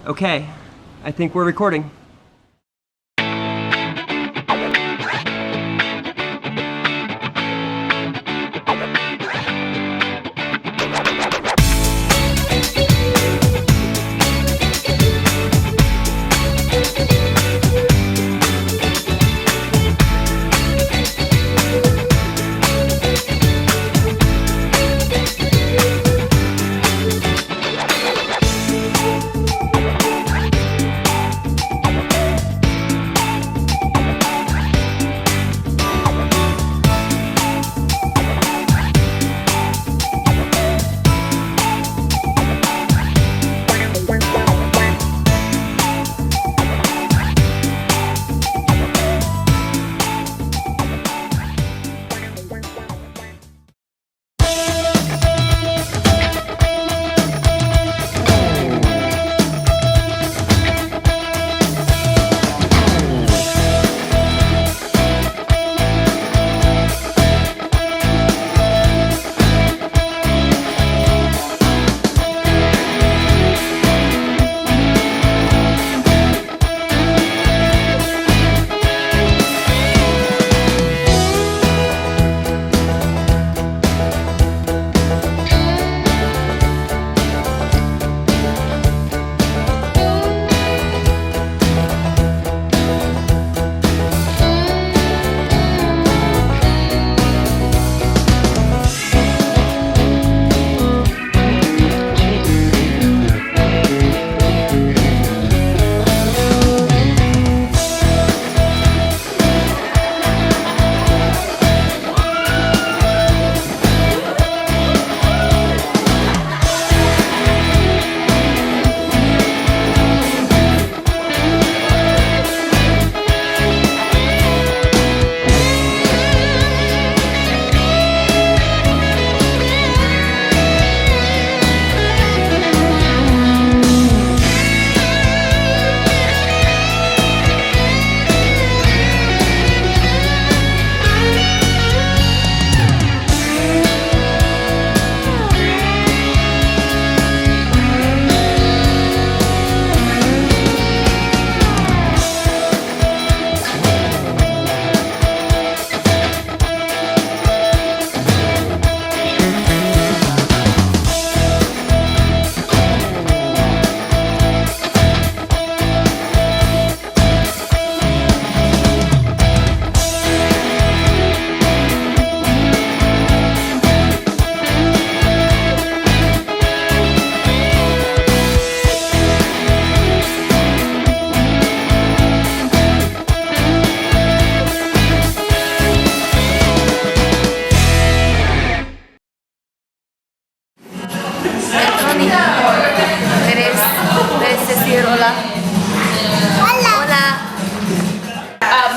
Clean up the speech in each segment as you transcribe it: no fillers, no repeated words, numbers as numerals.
Okay, I think we're recording.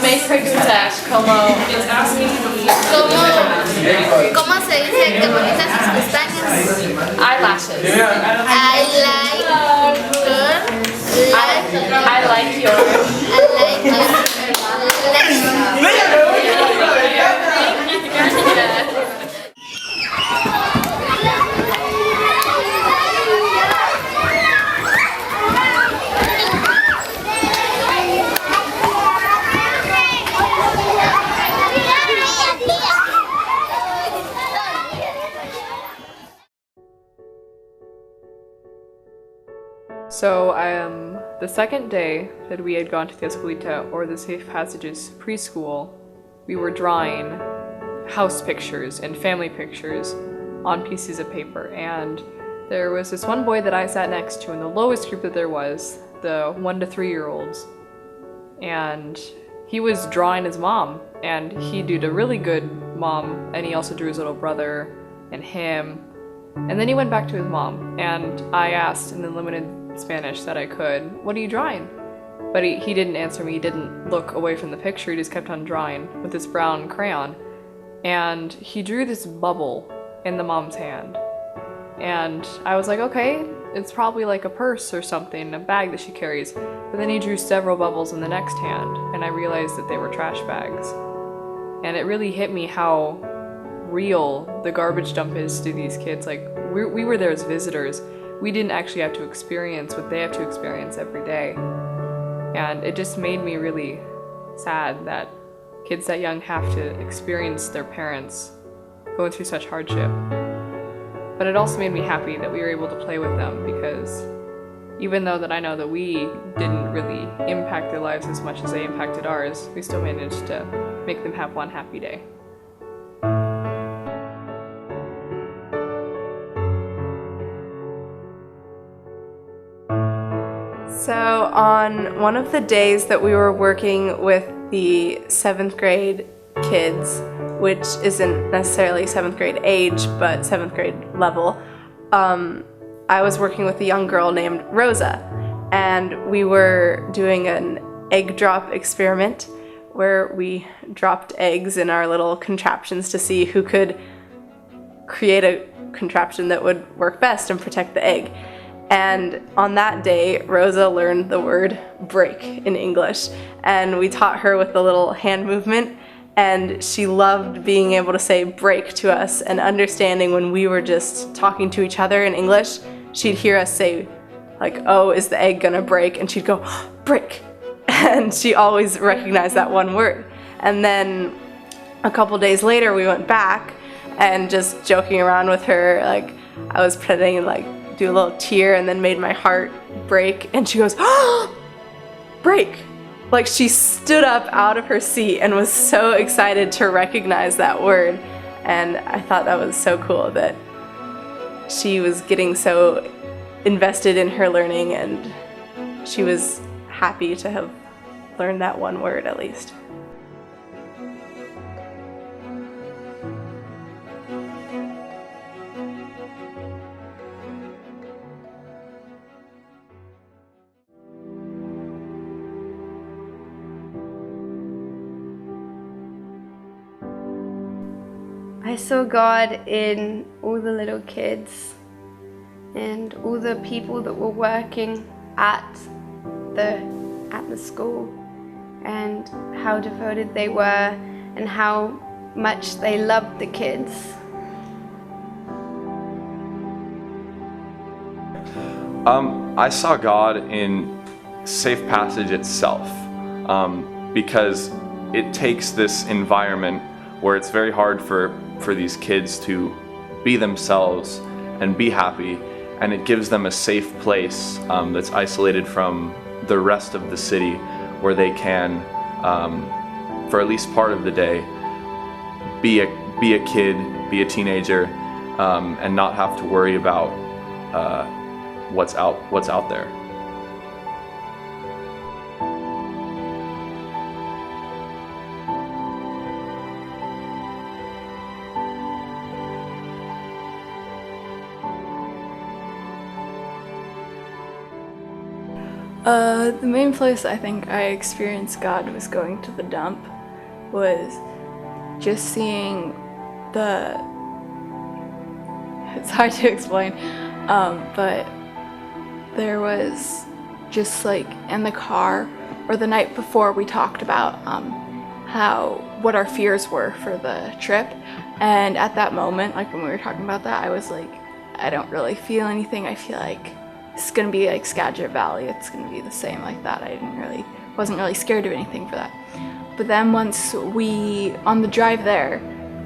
Make preguntas como ¿Cómo se dice que bonitas sus pestañas? eyelashes. I like your So, the second day that we had gone to the Escuelita, or the Safe Passages preschool, we were drawing house pictures and family pictures on pieces of paper. And there was this one boy that I sat next to in the lowest group that there was, the 1 to 3-year-olds. And he was drawing his mom, and he did a really good mom, and he also drew his little brother and him. And then he went back to his mom, and I asked in the limited Spanish that I could, "What are you drawing?" But he didn't answer me. He didn't look away from the picture. He just kept on drawing with this brown crayon. And he drew this bubble in the mom's hand. And I was like, okay, it's probably like a purse or something, a bag that she carries. But then he drew several bubbles in the next hand, and I realized that they were trash bags. And it really hit me how real the garbage dump is to these kids. Like, we were there as visitors, we didn't actually have to experience what they have to experience every day. And it just made me really sad that kids that young have to experience their parents going through such hardship. But it also made me happy that we were able to play with them, because even though that I know that we didn't really impact their lives as much as they impacted ours, we still managed to make them have one happy day. So on one of the days that we were working with the 7th grade kids, which isn't necessarily 7th grade age, but 7th grade level, I was working with a young girl named Rosa, and we were doing an egg drop experiment where we dropped eggs in our little contraptions to see who could create a contraption that would work best and protect the egg. And on that day, Rosa learned the word break in English, and we taught her with the little hand movement, and she loved being able to say break to us and understanding when we were just talking to each other in English. She'd hear us say, like, oh, is the egg gonna break? And she'd go, break! And she always recognized that one word. And then a couple days later, we went back and just joking around with her, like, I was pretending like do a little tear and then made my heart break, and she goes, oh, break! Like, she stood up out of her seat and was so excited to recognize that word. And I thought that was so cool that she was getting so invested in her learning, and she was happy to have learned that one word at least. I saw God in all the little kids and all the people that were working at the school, and how devoted they were and how much they loved the kids. I saw God in Safe Passage itself, because it takes this environment where it's very hard for these kids to be themselves and be happy, and it gives them a safe place that's isolated from the rest of the city, where they can, for at least part of the day, be a kid, be a teenager, and not have to worry about what's out there. The main place I think I experienced God was going to the dump, was just seeing it's hard to explain, but there was just like in the car, or the night before, we talked about what our fears were for the trip, and at that moment, like when we were talking about that, I was like, I don't really feel anything. I feel like it's gonna be like Skagit Valley. It's gonna be the same like that. Wasn't really scared of anything for that. But then once on the drive there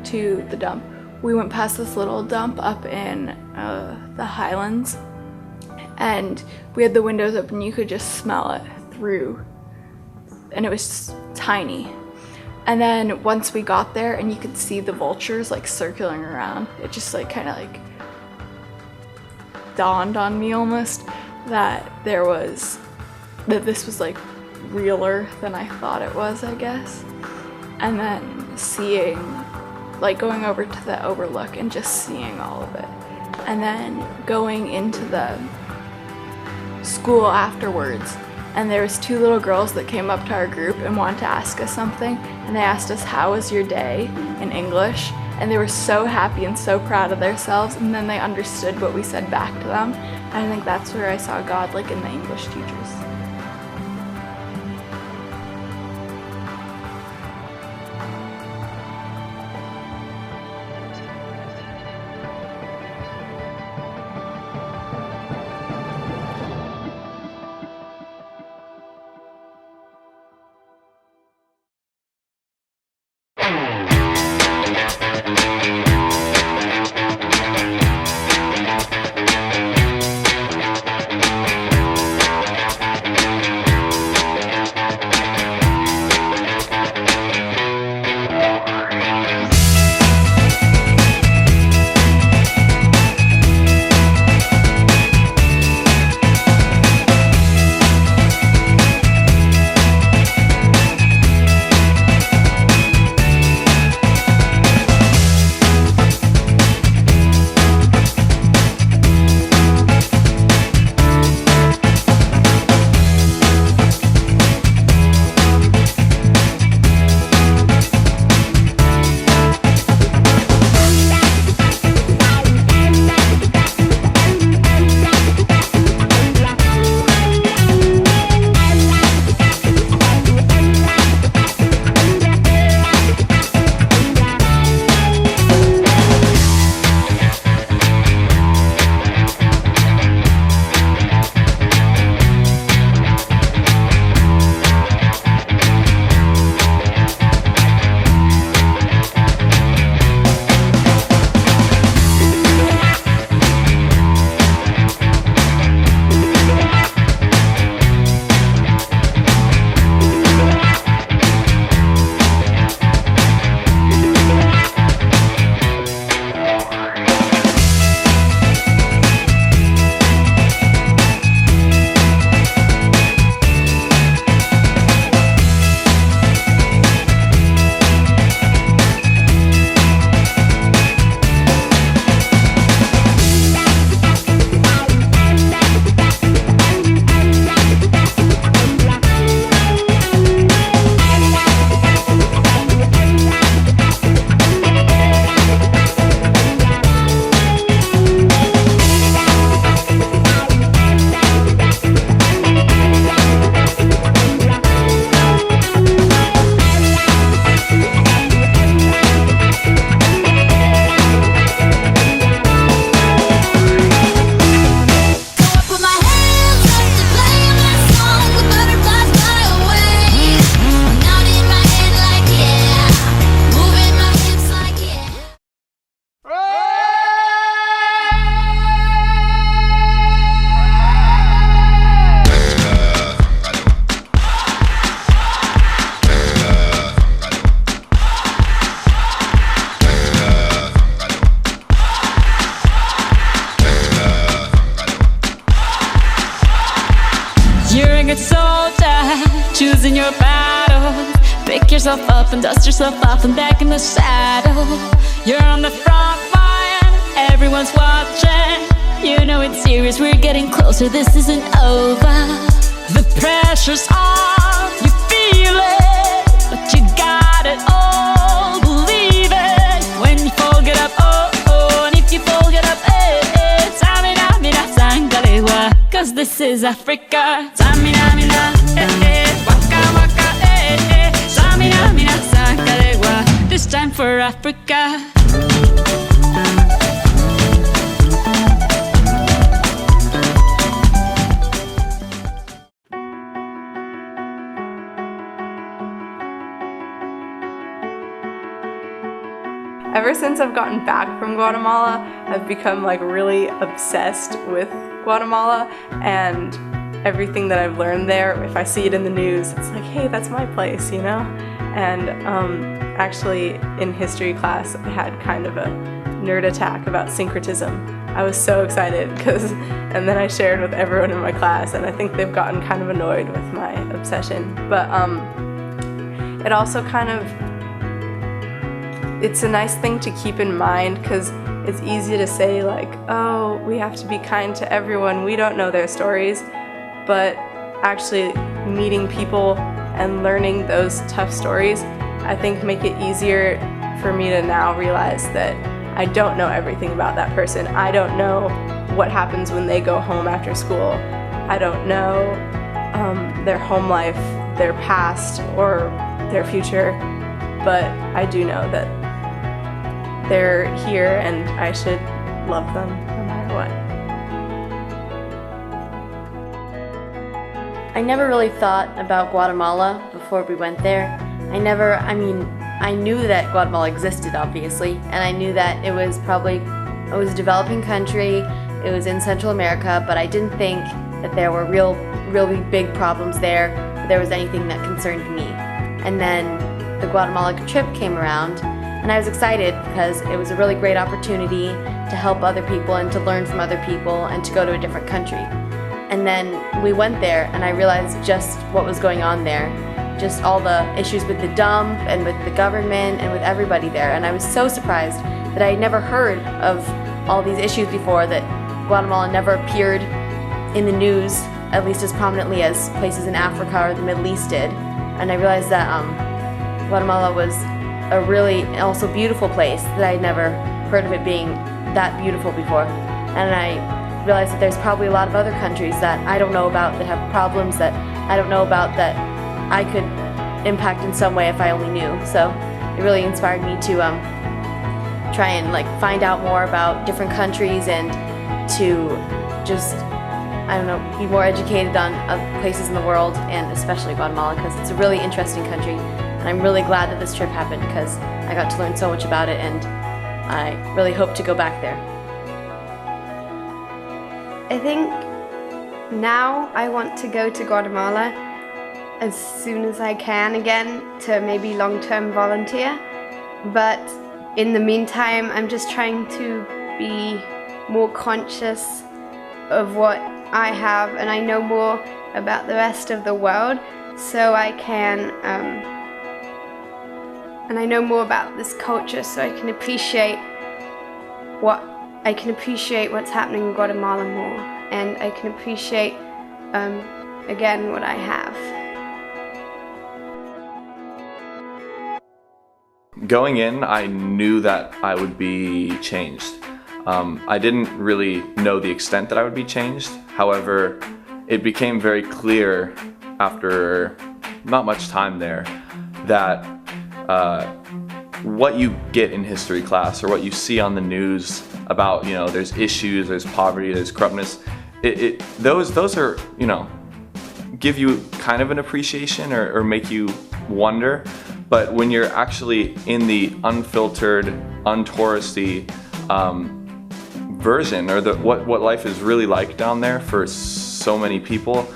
to the dump, we went past this little dump up in the Highlands, and we had the windows open. You could just smell it through, and it was just tiny. And then once we got there and you could see the vultures like circling around, it just like kind of like dawned on me almost that this was like realer than I thought it was, I guess. And then seeing, like going over to the overlook and just seeing all of it, and then going into the school afterwards, and there was two little girls that came up to our group and wanted to ask us something, and they asked us, how was your day, in English, and they were so happy and so proud of themselves, and then they understood what we said back to them. And I think that's where I saw God, like in the English teachers. You're a good soldier, choosing your battles. Pick yourself up and dust yourself off and back in the saddle. You're on the front line, everyone's watching. You know it's serious, we're getting closer, this isn't over. The pressure's on, you feel it, but you got it all, believe it. When you fall, get up, oh, oh, and if you fall, get up, eh, eh. Samina, mina, sangalewa, 'cause this is Africa. Samina, mina, eh, eh, waka, waka, eh, eh. Samina, mina, sangalewa, this time for Africa. Ever since I've gotten back from Guatemala, I've become like really obsessed with Guatemala and everything that I've learned there. If I see it in the news, it's like, hey, that's my place, you know? And actually in history class, I had kind of a nerd attack about syncretism. I was so excited and then I shared with everyone in my class, and I think they've gotten kind of annoyed with my obsession. But it also kind of, it's a nice thing to keep in mind, because it's easy to say like, oh, we have to be kind to everyone, we don't know their stories, but actually meeting people and learning those tough stories, I think make it easier for me to now realize that I don't know everything about that person. I don't know what happens when they go home after school. I don't know their home life, their past, or their future, but I do know that they're here and I should love them no matter what. I never really thought about Guatemala before we went there. I knew that Guatemala existed, obviously, and I knew that it was a developing country, it was in Central America, but I didn't think that there were really big problems there, or there was anything that concerned me. And then the Guatemala trip came around, and I was excited because it was a really great opportunity to help other people and to learn from other people and to go to a different country. And then we went there and I realized just what was going on there, just all the issues with the dump and with the government and with everybody there. And I was so surprised that I had never heard of all these issues before, that Guatemala never appeared in the news, at least as prominently as places in Africa or the Middle East did. And I realized that Guatemala was a really also beautiful place, that I had never heard of it being that beautiful before. And I realized that there's probably a lot of other countries that I don't know about that have problems that I don't know about that I could impact in some way if I only knew. So it really inspired me to try and find out more about different countries and to just, be more educated on places in the world, and especially Guatemala, because it's a really interesting country. And I'm really glad that this trip happened because I got to learn so much about it, and I really hope to go back there. I think now I want to go to Guatemala as soon as I can again to maybe long-term volunteer. But in the meantime, I'm just trying to be more conscious of what I have, and I know more about the rest of the world, so I can and I know more about this culture, so I can appreciate what's happening in Guatemala more, and I can appreciate again what I have. Going in, I knew that I would be changed. I didn't really know the extent that I would be changed. However, it became very clear after not much time there that what you get in history class or what you see on the news about, there's issues, there's poverty, there's corruptness, those are, give you kind of an appreciation or make you wonder. But when you're actually in the unfiltered, untouristy version, or what life is really like down there for so many people,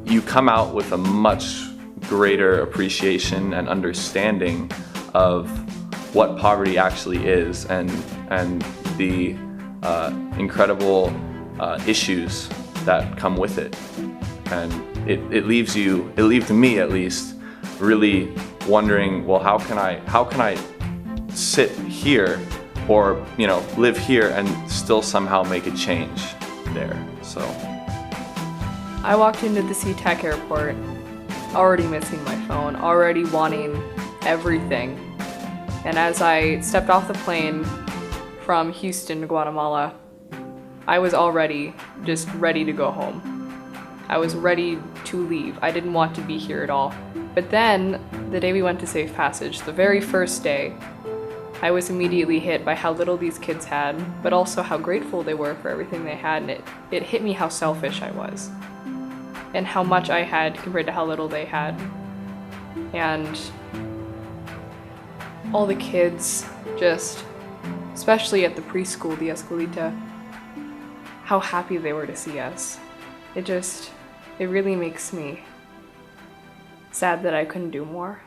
you come out with a much greater appreciation and understanding of what poverty actually is, and the incredible issues that come with it. And it leaves me at least really wondering, well, how can I sit here or, live here and still somehow make a change there? So I walked into the SeaTac airport already missing my phone, already wanting everything. And as I stepped off the plane from Houston to Guatemala, I was already just ready to go home. I was ready to leave. I didn't want to be here at all. But then, the day we went to Safe Passage, the very first day, I was immediately hit by how little these kids had, but also how grateful they were for everything they had, and it hit me how selfish I was, and how much I had compared to how little they had. And all the kids, just, especially at the preschool, the Escuelita, how happy they were to see us. It really makes me sad that I couldn't do more.